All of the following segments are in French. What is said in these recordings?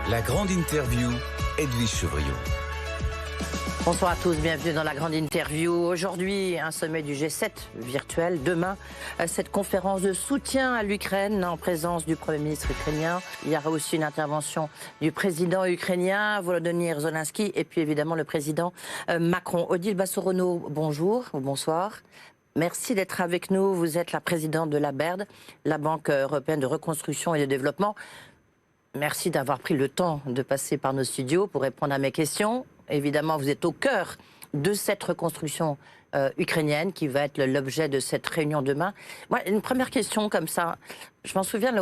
La grande interview, Edwige Chevrillon. Bonsoir à tous, bienvenue dans la grande interview. Aujourd'hui, un sommet du G7 virtuel. Demain, cette conférence de soutien à l'Ukraine en présence du Premier ministre ukrainien. Il y aura aussi une intervention du président ukrainien, Volodymyr Zelensky, et puis évidemment le président Macron. Odile Bassorono, bonjour, bonsoir. Merci d'être avec nous. Vous êtes la présidente de la BERD, la Banque européenne de reconstruction et de développement. Merci d'avoir pris le temps de passer par nos studios pour répondre à mes questions. Évidemment, vous êtes au cœur de cette reconstruction ukrainienne qui va être l'objet de cette réunion demain. Moi, une première question comme ça. Je m'en souviens,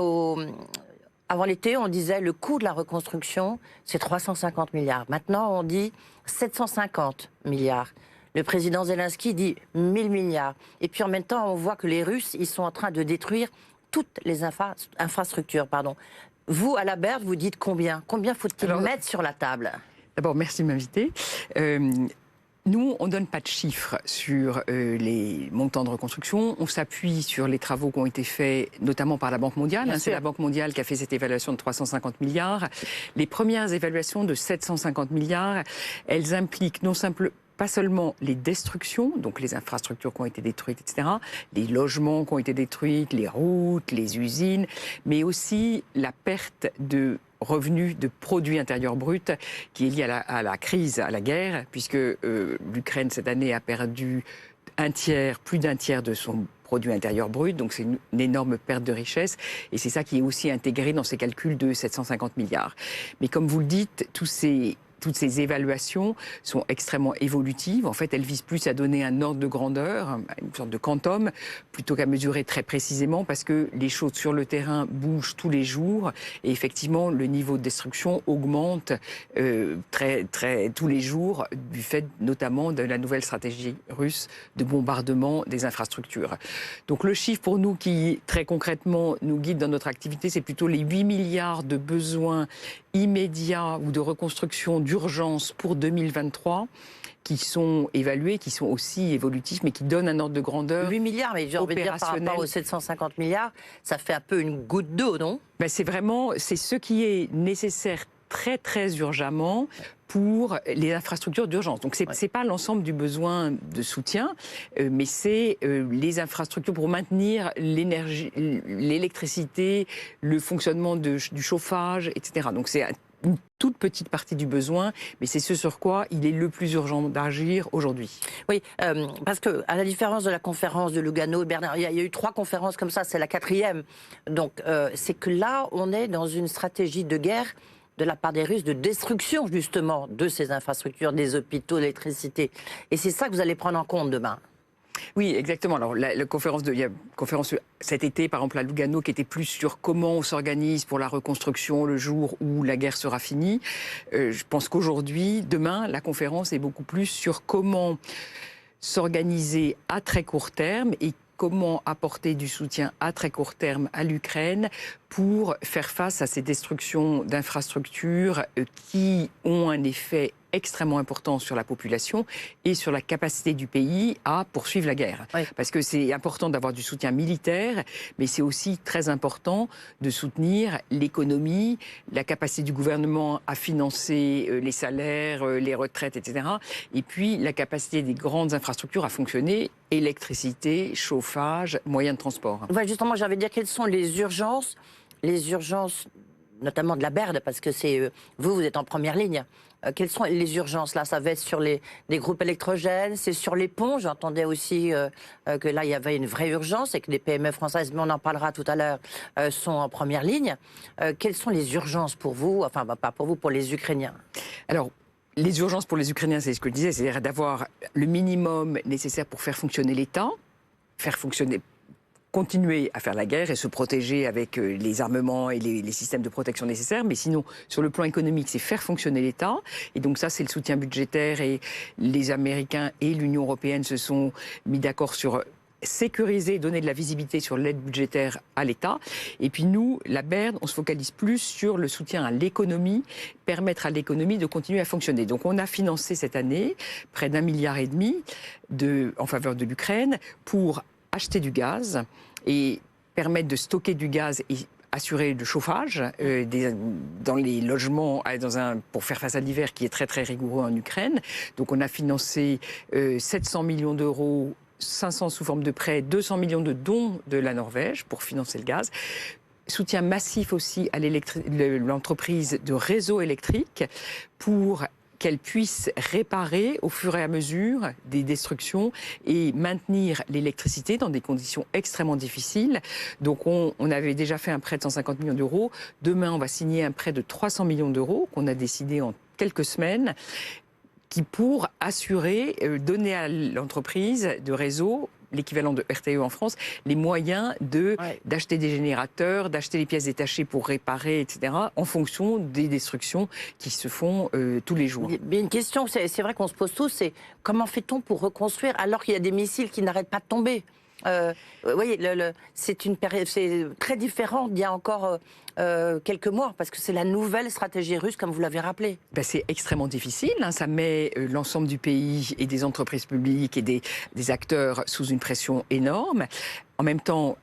avant l'été, on disait le coût de la reconstruction, c'est 350 milliards. Maintenant, on dit 750 milliards. Le président Zelensky dit 1000 milliards. Et puis en même temps, on voit que les Russes, ils sont en train de détruire toutes les infrastructures. Vous, à la BERD, vous dites combien? Combien faut-il mettre sur la table? D'abord, merci de m'inviter. Nous, on ne donne pas de chiffres sur les montants de reconstruction. On s'appuie sur les travaux qui ont été faits, notamment par la Banque mondiale. C'est la Banque mondiale qui a fait cette évaluation de 350 milliards. Les premières évaluations de 750 milliards, elles impliquent pas seulement les destructions, donc les infrastructures qui ont été détruites, etc., les logements qui ont été détruits, les routes, les usines, mais aussi la perte de revenus de produits intérieurs bruts qui est lié à la crise, à la guerre, puisque l'Ukraine cette année a perdu plus d'un tiers de son produit intérieur brut, donc c'est une énorme perte de richesse, et c'est ça qui est aussi intégré dans ces calculs de 750 milliards. Mais comme vous le dites, toutes ces évaluations sont extrêmement évolutives. En fait, elles visent plus à donner un ordre de grandeur, une sorte de quantum, plutôt qu'à mesurer très précisément, parce que les choses sur le terrain bougent tous les jours. Et effectivement, le niveau de destruction augmente tous les jours, du fait notamment de la nouvelle stratégie russe de bombardement des infrastructures. Donc le chiffre pour nous qui, très concrètement, nous guide dans notre activité, c'est plutôt les 8 milliards de besoins immédiats ou de reconstruction d'urgence pour 2023 qui sont évalués, qui sont aussi évolutifs, mais qui donnent un ordre de grandeur 8 milliards, mais j'ai envie de dire par rapport aux 750 milliards, ça fait un peu une goutte d'eau, non? C'est ce qui est nécessaire très très urgemment pour les infrastructures d'urgence. Donc c'est pas l'ensemble du besoin de soutien, mais c'est les infrastructures pour maintenir l'énergie, l'électricité, le fonctionnement du chauffage, etc. Donc c'est une toute petite partie du besoin, mais c'est ce sur quoi il est le plus urgent d'agir aujourd'hui. Oui, parce que à la différence de la conférence de Lugano et Bernard, il y a eu 3 conférences comme ça, c'est la 4e. Donc c'est que là, on est dans une stratégie de guerre de la part des Russes de destruction justement de ces infrastructures, des hôpitaux, l'électricité. Et c'est ça que vous allez prendre en compte demain. Oui, exactement. Alors, il y a une conférence cet été, par exemple, à Lugano, qui était plus sur comment on s'organise pour la reconstruction le jour où la guerre sera finie. Je pense qu'aujourd'hui, demain, la conférence est beaucoup plus sur comment s'organiser à très court terme et comment apporter du soutien à très court terme à l'Ukraine pour faire face à ces destructions d'infrastructures qui ont un effet extrêmement important sur la population et sur la capacité du pays à poursuivre la guerre. Oui. Parce que c'est important d'avoir du soutien militaire, mais c'est aussi très important de soutenir l'économie, la capacité du gouvernement à financer les salaires, les retraites, etc. Et puis la capacité des grandes infrastructures à fonctionner, électricité, chauffage, moyens de transport. Ouais, justement, j'avais dire quelles sont les urgences notamment de la BERD, parce que c'est vous êtes en première ligne. Quelles sont les urgences là? Ça va être sur les groupes électrogènes, c'est sur les ponts. J'entendais aussi que là il y avait une vraie urgence et que les PME françaises, mais on en parlera tout à l'heure, sont en première ligne. Quelles sont les urgences pour vous, enfin pas pour vous, pour les Ukrainiens? Alors, les urgences pour les Ukrainiens, c'est ce que je disais, c'est-à-dire d'avoir le minimum nécessaire pour faire fonctionner l'État, continuer à faire la guerre et se protéger avec les armements et les systèmes de protection nécessaires. Mais sinon, sur le plan économique, c'est faire fonctionner l'État. Et donc ça, c'est le soutien budgétaire. Et les Américains et l'Union européenne se sont mis d'accord sur sécuriser, donner de la visibilité sur l'aide budgétaire à l'État. Et puis nous, la BERD, on se focalise plus sur le soutien à l'économie, permettre à l'économie de continuer à fonctionner. Donc on a financé cette année près d'1,5 milliard en faveur de l'Ukraine pour acheter du gaz et permettre de stocker du gaz et assurer le chauffage dans les logements pour faire face à l'hiver qui est très très rigoureux en Ukraine. Donc on a financé 700 millions d'euros, 500 sous forme de prêts, 200 millions de dons de la Norvège pour financer le gaz. Soutien massif aussi à l'entreprise de réseau électrique pour qu'elle puisse réparer au fur et à mesure des destructions et maintenir l'électricité dans des conditions extrêmement difficiles. Donc on avait déjà fait un prêt de 150 millions d'euros. Demain, on va signer un prêt de 300 millions d'euros qu'on a décidé en quelques semaines, qui pour assurer, donner à l'entreprise de réseau, l'équivalent de RTE en France, les moyens d'acheter des générateurs, d'acheter les pièces détachées pour réparer, etc., en fonction des destructions qui se font tous les jours. Mais une question, c'est vrai qu'on se pose tous, c'est comment fait-on pour reconstruire alors qu'il y a des missiles qui n'arrêtent pas de tomber ? Oui, c'est une période, c'est très différent d'il y a encore quelques mois, parce que c'est la nouvelle stratégie russe, comme vous l'avez rappelé. Ben, c'est extrêmement difficile, hein. Ça met l'ensemble du pays et des entreprises publiques et des acteurs sous une pression énorme. En même temps,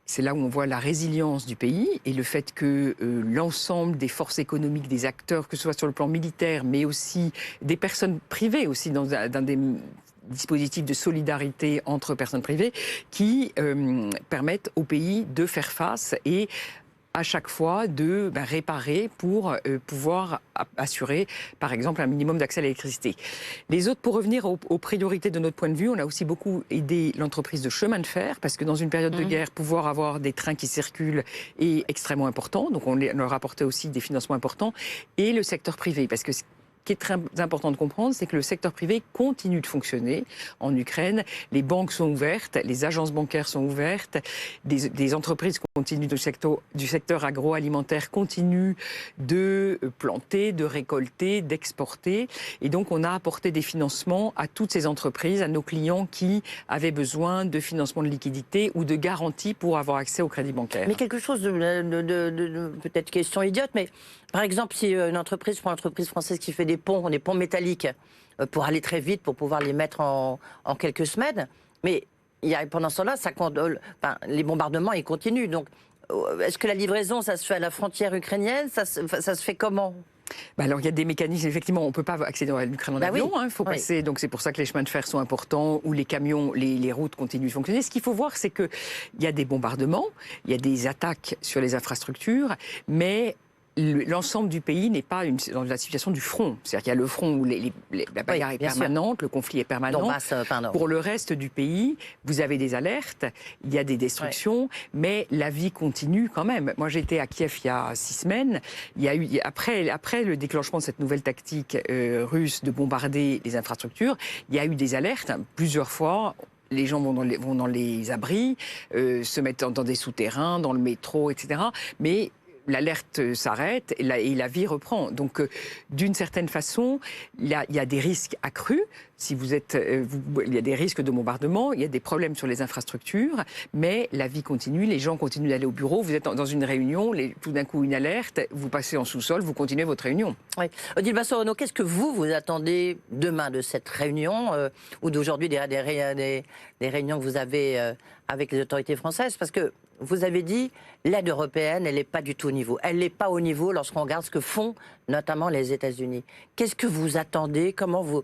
c'est là où on voit la résilience du pays et le fait que l'ensemble des forces économiques, des acteurs, que ce soit sur le plan militaire, mais aussi des personnes privées aussi dans des dispositifs de solidarité entre personnes privées qui permettent au pays de faire face et à chaque fois de réparer pour pouvoir assurer, par exemple, un minimum d'accès à l'électricité. Les autres, pour revenir aux priorités de notre point de vue, on a aussi beaucoup aidé l'entreprise de chemin de fer, parce que dans une période de guerre, pouvoir avoir des trains qui circulent est extrêmement important. Donc on leur a apporté aussi des financements importants. Et le secteur privé, parce que ce qui est très important de comprendre, c'est que le secteur privé continue de fonctionner en Ukraine. Les banques sont ouvertes, les agences bancaires sont ouvertes, des entreprises continuent du secteur agroalimentaire continuent de planter, de récolter, d'exporter. Et donc, on a apporté des financements à toutes ces entreprises, à nos clients qui avaient besoin de financement de liquidité ou de garantie pour avoir accès au crédit bancaire. Mais quelque chose de peut-être question idiote, mais par exemple, si une entreprise française qui fait des ponts métalliques, pour aller très vite, pour pouvoir les mettre en quelques semaines, mais pendant ce temps-là, les bombardements, ils continuent. Donc, est-ce que la livraison, ça se fait à la frontière ukrainienne ? Ça se fait comment ? Alors, il y a des mécanismes, effectivement, on ne peut pas accéder à l'Ukraine en avion, il faut passer, donc c'est pour ça que les chemins de fer sont importants, où les camions, les routes continuent de fonctionner. Ce qu'il faut voir, c'est qu'il y a des bombardements, il y a des attaques sur les infrastructures, mais l'ensemble du pays n'est pas dans la situation du front. C'est-à-dire qu'il y a le front où la bagarre est permanente, le conflit est permanent. Pour le reste du pays, vous avez des alertes, il y a des destructions, mais la vie continue quand même. Moi, j'étais à Kiev il y a 6 semaines. Après le déclenchement de cette nouvelle tactique russe de bombarder les infrastructures, il y a eu des alertes plusieurs fois. Les gens vont dans les abris, se mettent dans des souterrains, dans le métro, etc. Mais l'alerte s'arrête et la vie reprend. Donc, d'une certaine façon, il y a des risques accrus. Si il y a des risques de bombardement, il y a des problèmes sur les infrastructures, mais la vie continue, les gens continuent d'aller au bureau. Vous êtes dans une réunion, tout d'un coup une alerte, vous passez en sous-sol, vous continuez votre réunion. Oui. Odile Bassorono, qu'est-ce que vous attendez demain de cette réunion ou d'aujourd'hui des réunions que vous avez avec les autorités françaises ? Parce que vous avez dit, l'aide européenne, elle n'est pas du tout au niveau. Elle n'est pas au niveau lorsqu'on regarde ce que font notamment les États-Unis. Qu'est-ce que vous attendez ? Comment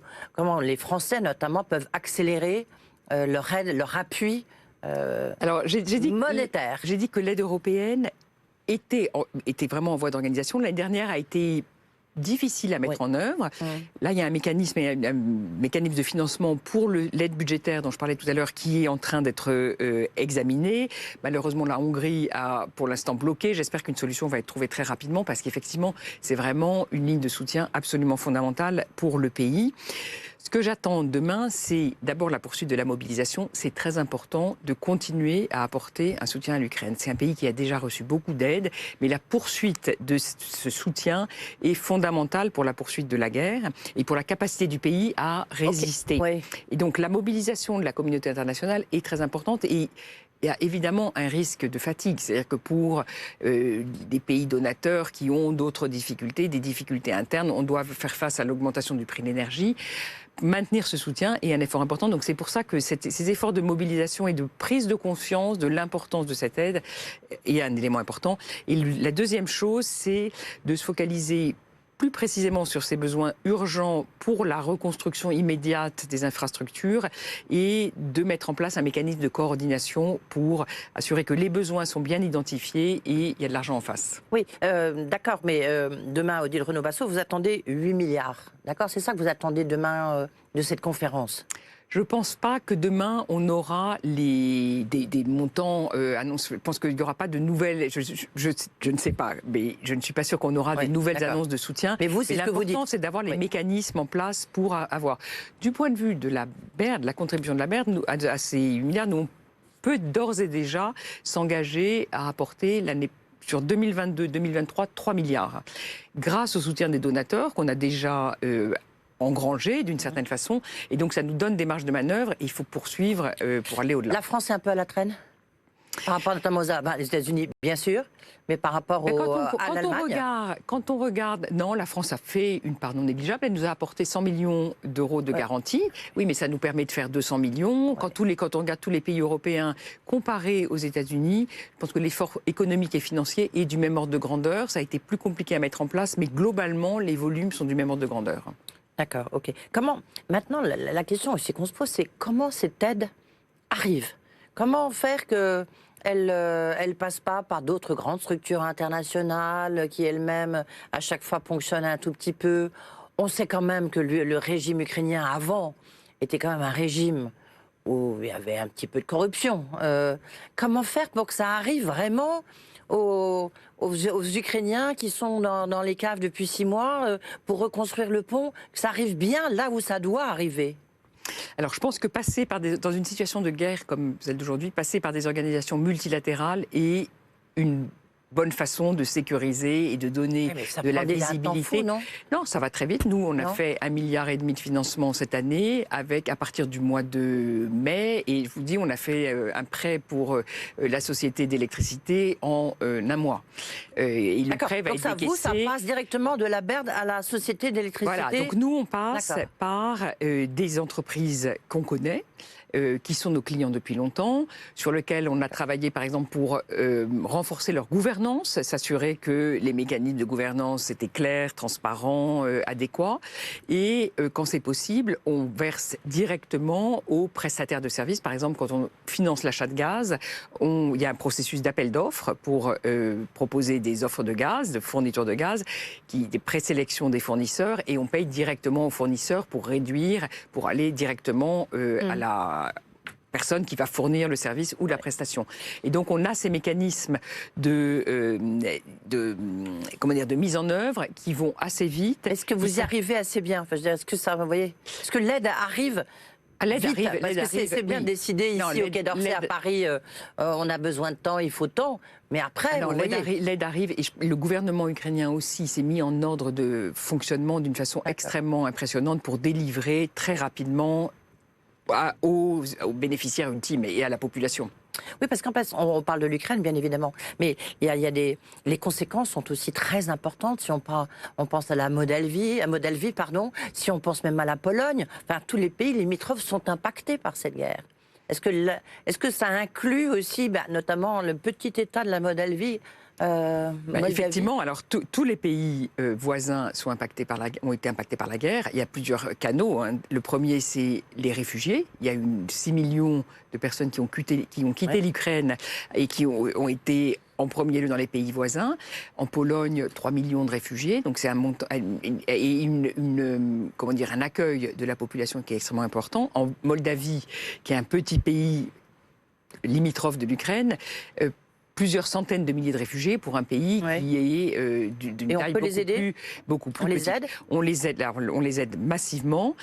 les Français, notamment, peuvent accélérer leur aide, leur appui monétaire ? J'ai dit que l'aide européenne était vraiment en voie d'organisation. L'année dernière a été difficile à mettre en œuvre. Là, il y a un mécanisme de financement pour l'aide budgétaire dont je parlais tout à l'heure qui est en train d'être examiné. Malheureusement, la Hongrie a pour l'instant bloqué. J'espère qu'une solution va être trouvée très rapidement parce qu'effectivement, c'est vraiment une ligne de soutien absolument fondamentale pour le pays. Ce que j'attends demain, c'est d'abord la poursuite de la mobilisation. C'est très important de continuer à apporter un soutien à l'Ukraine. C'est un pays qui a déjà reçu beaucoup d'aide, mais la poursuite de ce soutien est fondamentale pour la poursuite de la guerre et pour la capacité du pays à résister. Et donc la mobilisation de la communauté internationale est très importante et il y a évidemment un risque de fatigue. C'est-à-dire que pour des pays donateurs qui ont d'autres difficultés, des difficultés internes, on doit faire face à l'augmentation du prix de l'énergie. Maintenir ce soutien est un effort important. Donc c'est pour ça que ces efforts de mobilisation et de prise de conscience de l'importance de cette aide est un élément important. Et la deuxième chose, c'est de se focaliser plus précisément sur ces besoins urgents pour la reconstruction immédiate des infrastructures et de mettre en place un mécanisme de coordination pour assurer que les besoins sont bien identifiés et il y a de l'argent en face. Oui, d'accord, mais demain, Odile Renaud-Bassot, vous attendez 8 milliards. D'accord, c'est ça que vous attendez demain de cette conférence? Je ne pense pas que demain, on aura des montants annoncés. Je pense qu'il n'y aura pas de nouvelles... Je ne sais pas, mais je ne suis pas sûre qu'on aura des nouvelles annonces de soutien. Mais vous, c'est ce que vous dites. L'important, c'est d'avoir les mécanismes en place pour avoir. Du point de vue de la BERD, la contribution de la BERD, à ces 8 milliards, nous, on peut d'ores et déjà s'engager à apporter l'année sur 2022-2023, 3 milliards. Grâce au soutien des donateurs qu'on a déjà... engrangé d'une certaine façon, et donc ça nous donne des marges de manœuvre, et il faut poursuivre pour aller au-delà. La France est un peu à la traîne par rapport notamment aux les États-Unis, bien sûr, mais par rapport à l'Allemagne. Quand on regarde, non, la France a fait une part non négligeable, elle nous a apporté 100 millions d'euros de garantie, oui, mais ça nous permet de faire 200 millions. Ouais. Quand on regarde tous les pays européens comparés aux États-Unis, je pense que l'effort économique et financier est du même ordre de grandeur, ça a été plus compliqué à mettre en place, mais globalement, les volumes sont du même ordre de grandeur. D'accord, ok. Comment, maintenant, la question aussi qu'on se pose, c'est comment cette aide arrive? Comment faire qu'elle ne passe pas par d'autres grandes structures internationales qui elles-mêmes, à chaque fois, ponctionnent un tout petit peu? On sait quand même que le régime ukrainien, avant, était quand même un régime où il y avait un petit peu de corruption. Comment faire pour que ça arrive vraiment aux Ukrainiens qui sont dans les caves depuis 6 mois pour reconstruire le pont, que ça arrive bien là où ça doit arriver? Alors je pense que passer dans une situation de guerre comme celle d'aujourd'hui, passer par des organisations multilatérales est une bonne façon de sécuriser et de donner de la visibilité. Non, ça va très vite. Nous, on a fait 1,5 milliard de financement cette année, à partir du mois de mai. Et je vous dis, on a fait un prêt pour la société d'électricité en un mois. Et le prêt va être décaissé. Ça passe directement de la BERD à la société d'électricité. Voilà, donc nous, on passe par des entreprises qu'on connaît, qui sont nos clients depuis longtemps, sur lesquels on a travaillé par exemple pour renforcer leur gouvernance, s'assurer que les mécanismes de gouvernance étaient clairs, transparents, adéquats. Et quand c'est possible, on verse directement aux prestataires de services. Par exemple, quand on finance l'achat de gaz, il y a un processus d'appel d'offres pour proposer des offres de gaz, de fourniture de gaz, des présélections des fournisseurs, et on paye directement aux fournisseurs pour aller directement à la personne qui va fournir le service ou la prestation. Et donc on a ces mécanismes de mise en œuvre qui vont assez vite. Est-ce que vous y arrivez assez bien? Enfin, je veux dire, est-ce que ça, vous voyez, est-ce que l'aide arrive? C'est bien décidé ici au Quai d'Orsay à Paris, on a besoin de temps, il faut temps, mais après... L'aide arrive, et le gouvernement ukrainien aussi s'est mis en ordre de fonctionnement d'une façon extrêmement impressionnante pour délivrer très rapidement aux bénéficiaires ultimes et à la population. Oui, parce qu'en fait, on parle de l'Ukraine, bien évidemment, mais les conséquences sont aussi très importantes. Si on pense à la Moldavie, si on pense même à la Pologne, enfin, tous les pays limitrophes sont impactés par cette guerre. Est-ce que ça inclut aussi, notamment le petit État de la Moldavie? Effectivement, alors tous les pays voisins ont été impactés par la guerre. Il y a plusieurs canaux. Le premier, c'est les réfugiés. Il y a eu 6 millions de personnes qui ont quitté l'Ukraine et qui ont été en premier lieu dans les pays voisins. En Pologne, 3 millions de réfugiés. Donc c'est un montant et un accueil de la population qui est extrêmement important. En Moldavie, qui est un petit pays limitrophe de l'Ukraine, plusieurs centaines de milliers de réfugiés pour un pays qui est d'une taille beaucoup plus petite. On les aide massivement.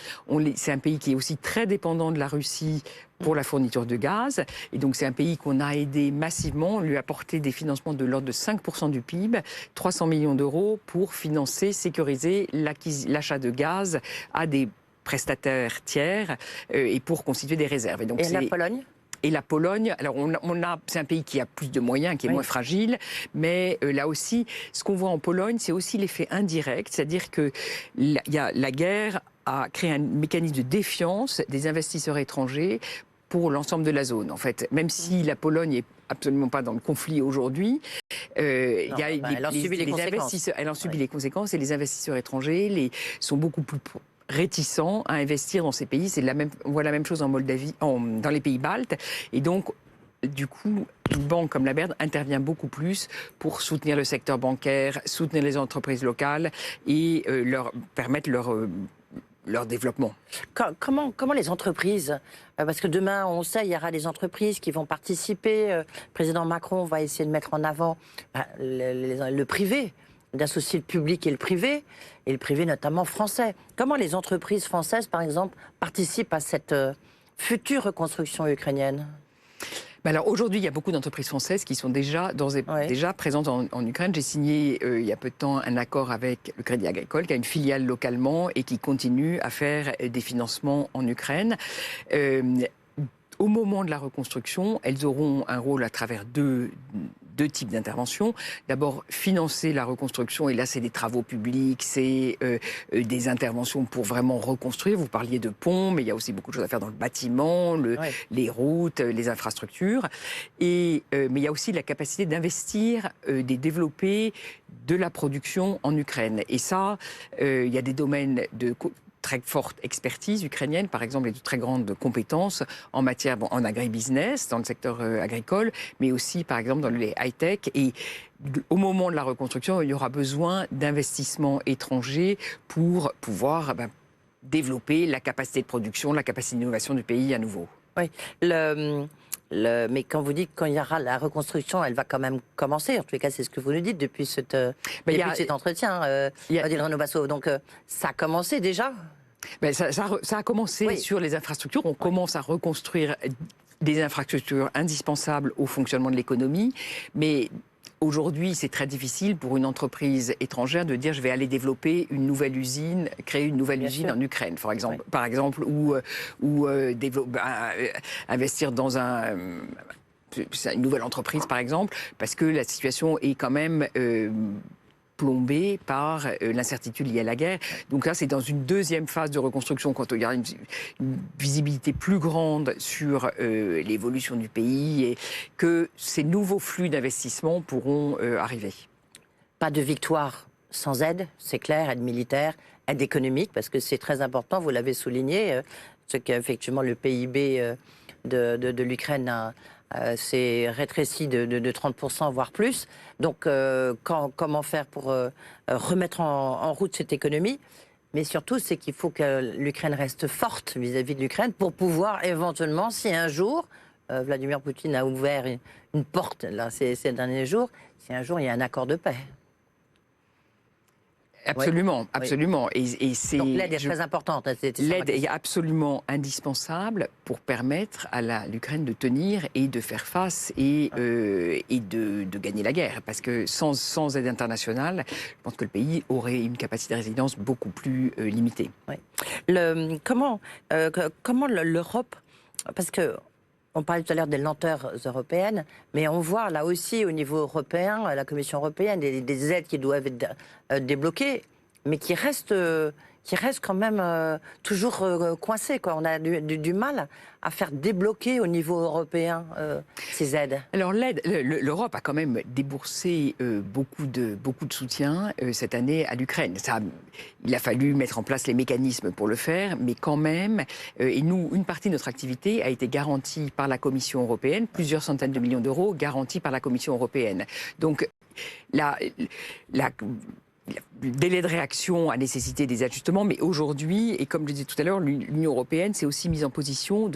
C'est un pays qui est aussi très dépendant de la Russie pour la fourniture de gaz. Et donc c'est un pays qu'on a aidé massivement. On lui a apporté des financements de l'ordre de 5% du PIB, 300 millions d'euros pour financer, sécuriser l'achat de gaz à des prestataires tiers et pour constituer des réserves. Et la Pologne ? Et la Pologne, alors c'est un pays qui a plus de moyens, qui est moins fragile, mais là aussi, ce qu'on voit en Pologne, c'est aussi l'effet indirect, c'est-à-dire que la guerre a créé un mécanisme de défiance des investisseurs étrangers pour l'ensemble de la zone. En fait, même si la Pologne n'est absolument pas dans le conflit aujourd'hui, elle en subit les conséquences et les investisseurs étrangers sont beaucoup plus réticents à investir dans ces pays. On voit la même chose en Moldavie, dans les pays baltes. Et donc, du coup, une banque comme la BERD intervient beaucoup plus pour soutenir le secteur bancaire, soutenir les entreprises locales et leur permettre leur développement. Comment les entreprises, parce que demain, on sait, il y aura des entreprises qui vont participer. Le président Macron va essayer de mettre en avant le privé, d'associer le public et le privé notamment français. Comment les entreprises françaises, par exemple, participent à cette future reconstruction ukrainienne ? Alors aujourd'hui, il y a beaucoup d'entreprises françaises qui sont déjà présentes en Ukraine. J'ai signé il y a peu de temps un accord avec le Crédit Agricole, qui a une filiale localement et qui continue à faire des financements en Ukraine. Au moment de la reconstruction, elles auront un rôle à travers deux types d'interventions. D'abord, financer la reconstruction, et là, c'est des travaux publics, c'est des interventions pour vraiment reconstruire. Vous parliez de ponts, mais il y a aussi beaucoup de choses à faire dans le bâtiment, les routes, les infrastructures. Mais il y a aussi la capacité d'investir, de développer de la production en Ukraine. Et ça, il y a des domaines de très forte expertise ukrainienne, par exemple, et de très grandes compétences en matière, en agribusiness, dans le secteur agricole, mais aussi, par exemple, dans les high-tech. Et au moment de la reconstruction, il y aura besoin d'investissements étrangers pour pouvoir développer la capacité de production, la capacité d'innovation du pays à nouveau. Oui, mais quand vous dites quand il y aura la reconstruction, elle va quand même commencer. En tous les cas, c'est ce que vous nous dites depuis cet entretien, Odile Renaud-Bassot. Donc, ça a commencé déjà. Ça a commencé sur les infrastructures. On commence à reconstruire des infrastructures indispensables au fonctionnement de l'économie. Mais aujourd'hui, c'est très difficile pour une entreprise étrangère de dire je vais aller développer une nouvelle usine, créer une nouvelle usine en Ukraine, par exemple, ou investir dans une nouvelle entreprise, par exemple, parce que la situation est quand même plombée par l'incertitude liée à la guerre. Donc là, c'est dans une deuxième phase de reconstruction, quand il y a une visibilité plus grande sur l'évolution du pays et que ces nouveaux flux d'investissement pourront arriver. Pas de victoire sans aide, c'est clair, aide militaire, aide économique, parce que c'est très important, vous l'avez souligné, ce qu'effectivement le PIB de l'Ukraine s'est rétréci de 30%, voire plus. Donc, comment faire pour remettre en route cette économie ? Mais surtout, c'est qu'il faut que l'Ukraine reste forte vis-à-vis de l'Ukraine pour pouvoir éventuellement, si un jour, Vladimir Poutine a ouvert une porte là, ces derniers jours, si un jour il y a un accord de paix. Absolument, absolument. Oui. Et donc l'aide est très importante. L'aide est absolument indispensable pour permettre à l'Ukraine de tenir et de faire face et de gagner la guerre. Parce que sans aide internationale, je pense que le pays aurait une capacité de résilience beaucoup plus limitée. Oui. Comment l'Europe, parce que on parlait tout à l'heure des lenteurs européennes, mais on voit là aussi au niveau européen, la Commission européenne, des aides qui doivent être débloquées, mais qui restent quand même toujours coincées, quoi. On a du mal à faire débloquer au niveau européen ces aides. Alors l'Europe a quand même déboursé beaucoup de soutien cette année à l'Ukraine. Il a fallu mettre en place les mécanismes pour le faire, mais quand même, et nous, une partie de notre activité a été garantie par la Commission européenne, plusieurs centaines de millions d'euros garantis par la Commission européenne. Donc le délai de réaction a nécessité des ajustements, mais aujourd'hui, et comme je disais tout à l'heure, l'Union européenne s'est aussi mise en position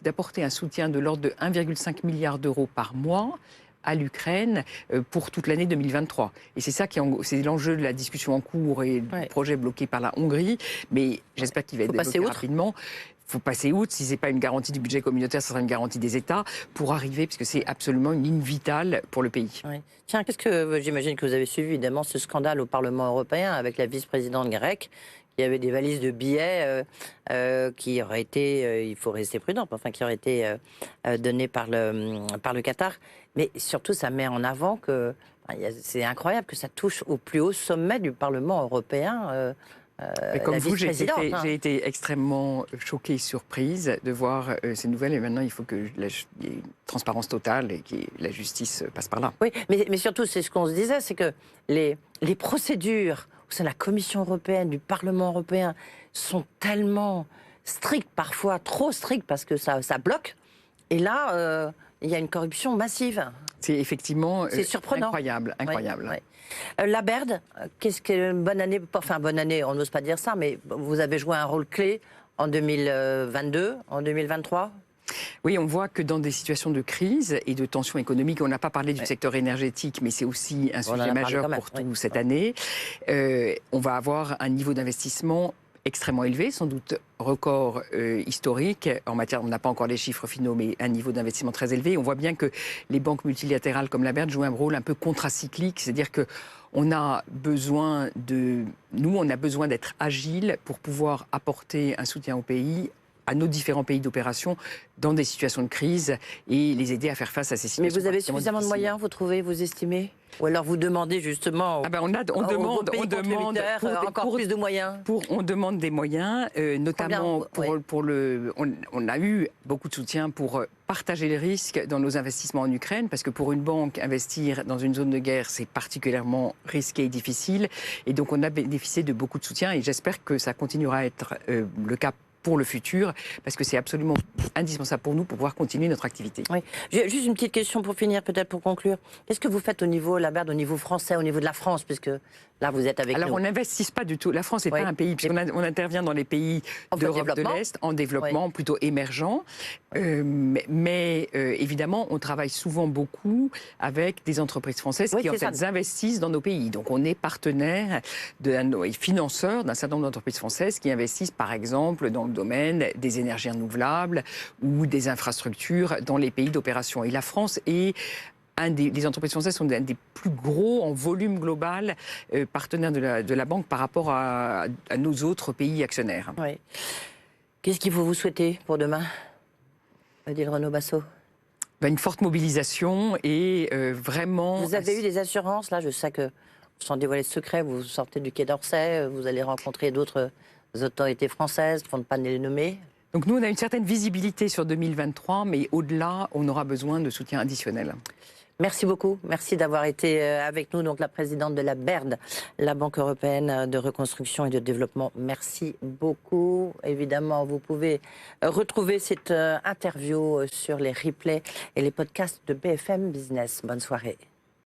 d'apporter un soutien de l'ordre de 1,5 milliard d'euros par mois à l'Ukraine pour toute l'année 2023. Et c'est ça c'est l'enjeu de la discussion en cours et du projet bloqué par la Hongrie, mais j'espère qu'il va être débloqué rapidement. Il faut passer outre. Si ce n'est pas une garantie du budget communautaire, ce sera une garantie des États pour arriver, puisque c'est absolument une ligne vitale pour le pays. Oui. Tiens, j'imagine que vous avez suivi évidemment ce scandale au Parlement européen avec la vice-présidente grecque il y avait des valises de billets qui auraient été, il faut rester prudent, enfin qui auraient été données par le Qatar. Mais surtout, ça met en avant que c'est incroyable que ça touche au plus haut sommet du Parlement européen. Comme la vous, j'ai vice-présidente, été extrêmement choquée, surprise de voir ces nouvelles. Et maintenant, il faut qu'il y ait une transparence totale et que la justice passe par là. Oui, mais surtout, c'est ce qu'on se disait, c'est que les procédures au sein de la Commission européenne, du Parlement européen, sont tellement strictes, parfois trop strictes, parce que ça bloque. Et là, il y a une corruption massive. C'est effectivement surprenant. Incroyable. Oui. La Baird, qu'est-ce que bonne année, enfin bonne année, on n'ose pas dire ça, mais vous avez joué un rôle clé en 2022, en 2023 ? Oui, on voit que dans des situations de crise et de tension économique, on n'a pas parlé du secteur énergétique, mais c'est aussi un sujet majeur pour toute cette année. On va avoir un niveau d'investissement extrêmement élevé, sans doute record historique en matière, on n'a pas encore les chiffres finaux, mais un niveau d'investissement très élevé. On voit bien que les banques multilatérales comme la Baird jouent un rôle un peu contracyclique, c'est-à-dire que on a besoin d'être agile pour pouvoir apporter un soutien au pays, à nos différents pays d'opération, dans des situations de crise et les aider à faire face à ces situations. Mais vous avez suffisamment de moyens, vous trouvez, vous estimez ? Ou alors vous demandez justement encore plus de moyens. On demande des moyens, notamment on a eu beaucoup de soutien pour partager les risques dans nos investissements en Ukraine, parce que pour une banque, investir dans une zone de guerre, c'est particulièrement risqué et difficile. Et donc on a bénéficié de beaucoup de soutien et j'espère que ça continuera à être le cas pour le futur, parce que c'est absolument indispensable pour nous pour pouvoir continuer notre activité. Oui. Juste une petite question pour finir, peut-être pour conclure. Qu'est-ce que vous faites au niveau, la Baird, au niveau français, au niveau de la France, puisque là vous êtes avec nous ? Alors on n'investit pas du tout. La France n'est pas un pays, puisqu'on intervient dans les pays d'Europe de l'Est, en développement, plutôt émergent. Mais évidemment, on travaille souvent beaucoup avec des entreprises françaises qui en fait investissent dans nos pays. Donc on est partenaire et financeur d'un certain nombre d'entreprises françaises qui investissent par exemple dans le domaine des énergies renouvelables ou des infrastructures dans les pays d'opération. Et la France est les entreprises françaises sont un des plus gros en volume global partenaires de la banque par rapport à nos autres pays actionnaires. Oui. Qu'est-ce qu'il faut vous souhaiter pour demain, Odile Renaud-Bassot ? Une forte mobilisation et vraiment... Vous avez eu des assurances, là, je sais que, sans dévoiler de secret, vous sortez du Quai d'Orsay, vous allez rencontrer d'autres autorités françaises, pour ne pas les nommer. Donc nous, on a une certaine visibilité sur 2023, mais au-delà, on aura besoin de soutien additionnel. Merci beaucoup. Merci d'avoir été avec nous, donc la présidente de la Baird, la Banque européenne de reconstruction et de développement. Merci beaucoup. Évidemment, vous pouvez retrouver cette interview sur les replays et les podcasts de BFM Business. Bonne soirée.